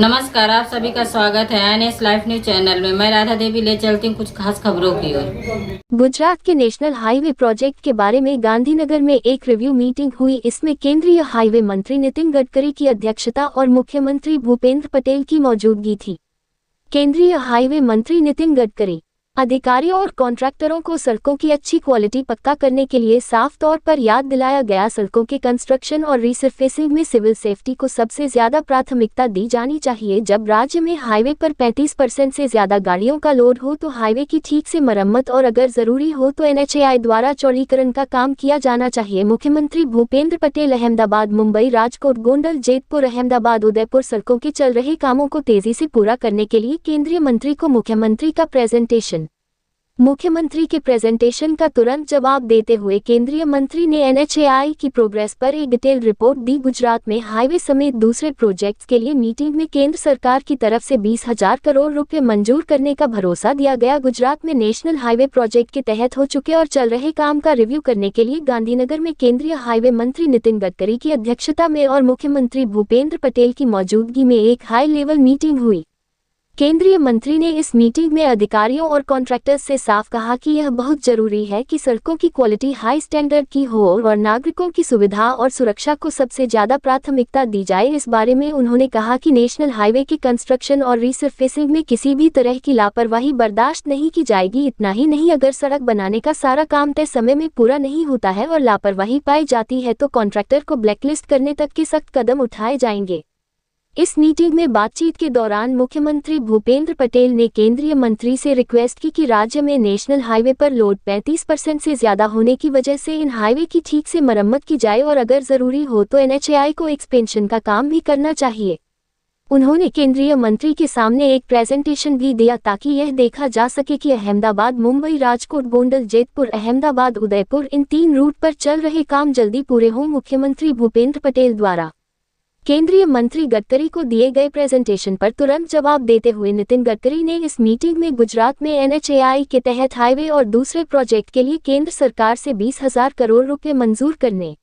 नमस्कार, आप सभी का स्वागत है एनएस लाइफ न्यूज चैनल में। मैं राधा देवी ले चलती हूँ कुछ खास खबरों की ओर। गुजरात के नेशनल हाईवे प्रोजेक्ट के बारे में गांधीनगर में एक रिव्यू मीटिंग हुई। इसमें केंद्रीय हाईवे मंत्री नितिन गडकरी की अध्यक्षता और मुख्यमंत्री भूपेंद्र पटेल की मौजूदगी थी। केंद्रीय हाईवे मंत्री नितिन गडकरी अधिकारियों और कॉन्ट्रैक्टरों को सड़कों की अच्छी क्वालिटी पक्का करने के लिए साफ तौर पर याद दिलाया गया। सड़कों के कंस्ट्रक्शन और रीसर्फेसिंग में सिविल सेफ्टी को सबसे ज्यादा प्राथमिकता दी जानी चाहिए। जब राज्य में हाईवे पर 35% से ज्यादा गाड़ियों का लोड हो तो हाईवे की ठीक से मरम्मत और अगर जरूरी हो तो एनएचएआई द्वारा चौड़ीकरण का काम किया जाना चाहिए। मुख्यमंत्री भूपेंद्र पटेल अहमदाबाद, मुंबई, राजकोट, गोंडल, जेतपुर, अहमदाबाद, उदयपुर सड़कों के चल रहे कामों को तेजी से पूरा करने के लिए केंद्रीय मंत्री को मुख्यमंत्री के प्रेजेंटेशन का तुरंत जवाब देते हुए केंद्रीय मंत्री ने एनएचएआई की प्रोग्रेस पर एक डिटेल रिपोर्ट दी। गुजरात में हाईवे समेत दूसरे प्रोजेक्ट्स के लिए मीटिंग में केंद्र सरकार की तरफ से 20,000 करोड़ रुपए मंजूर करने का भरोसा दिया गया। गुजरात में नेशनल हाईवे प्रोजेक्ट के तहत हो चुके और चल रहे काम का रिव्यू करने के लिए गांधीनगर में केंद्रीय हाईवे मंत्री नितिन गडकरी की अध्यक्षता में और मुख्यमंत्री भूपेंद्र पटेल की मौजूदगी में एक हाई लेवल मीटिंग हुई। केंद्रीय मंत्री ने इस मीटिंग में अधिकारियों और कॉन्ट्रैक्टर्स से साफ कहा कि यह बहुत जरूरी है कि सड़कों की क्वालिटी हाई स्टैंडर्ड की हो और नागरिकों की सुविधा और सुरक्षा को सबसे ज्यादा प्राथमिकता दी जाए। इस बारे में उन्होंने कहा कि नेशनल हाईवे के कंस्ट्रक्शन और रीसर्फेसिंग में किसी भी तरह की लापरवाही बर्दाश्त नहीं की जाएगी। इतना ही नहीं, अगर सड़क बनाने का सारा काम तय समय में पूरा नहीं होता है और लापरवाही पाई जाती है तो कॉन्ट्रैक्टर को ब्लैकलिस्ट करने तक के सख्त कदम उठाए जाएंगे। इस मीटिंग में बातचीत के दौरान मुख्यमंत्री भूपेंद्र पटेल ने केंद्रीय मंत्री से रिक्वेस्ट की कि राज्य में नेशनल हाईवे पर लोड 35% से ज्यादा होने की वजह से इन हाईवे की ठीक से मरम्मत की जाए और अगर जरूरी हो तो एनएचएआई को एक्सपेंशन का काम भी करना चाहिए। उन्होंने केंद्रीय मंत्री के सामने एक प्रेजेंटेशन भी दिया ताकि यह देखा जा सके कि अहमदाबाद, मुंबई, राजकोट, गोंडल, जेतपुर, अहमदाबाद, उदयपुर इन 3 रूट पर चल रहे काम जल्दी पूरे हों। मुख्यमंत्री भूपेंद्र पटेल द्वारा केंद्रीय मंत्री गडकरी को दिए गए प्रेजेंटेशन पर तुरंत जवाब देते हुए नितिन गडकरी ने इस मीटिंग में गुजरात में एनएचएआई के तहत हाईवे और दूसरे प्रोजेक्ट के लिए केंद्र सरकार से 20,000 करोड़ रुपए मंजूर करने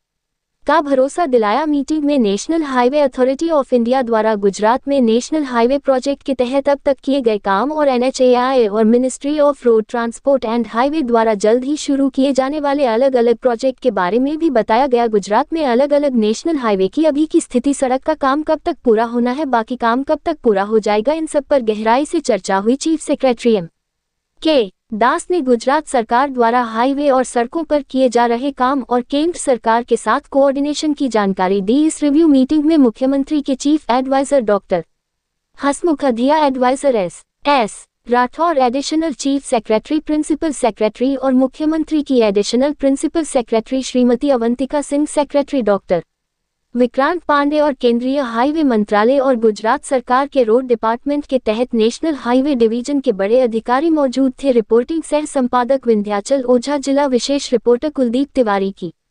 का भरोसा दिलाया। मीटिंग में national highway authority of India द्वारा गुजरात में नेशनल हाईवे प्रोजेक्ट के तहत अब तक किए गए काम और एनएचएआई और ministry of road transport and highway द्वारा जल्द ही शुरू किए जाने वाले अलग अलग प्रोजेक्ट के बारे में भी बताया गया। गुजरात में अलग अलग नेशनल हाईवे की अभी की स्थिति, सड़क का काम कब तक पूरा होना है, बाकी काम कब तक पूरा हो जाएगा, इन सब पर गहराई से चर्चा हुई। चीफ सेक्रेटरी के दास ने गुजरात सरकार द्वारा हाईवे और सड़कों पर किए जा रहे काम और केंद्र सरकार के साथ कोऑर्डिनेशन की जानकारी दी। इस रिव्यू मीटिंग में मुख्यमंत्री के chief adviser doctor Hasmukh Adhia, advisor S Rathore, additional chief secretary, principal secretary और मुख्यमंत्री की additional principal secretary Shrimati Avantika Singh, secretary doctor Vikrant Pandey और केंद्रीय हाईवे मंत्रालय और गुजरात सरकार के रोड डिपार्टमेंट के तहत नेशनल हाईवे डिवीजन के बड़े अधिकारी मौजूद थे। रिपोर्टिंग सह संपादक विंध्याचल ओझा, जिला विशेष रिपोर्टर कुलदीप तिवारी की।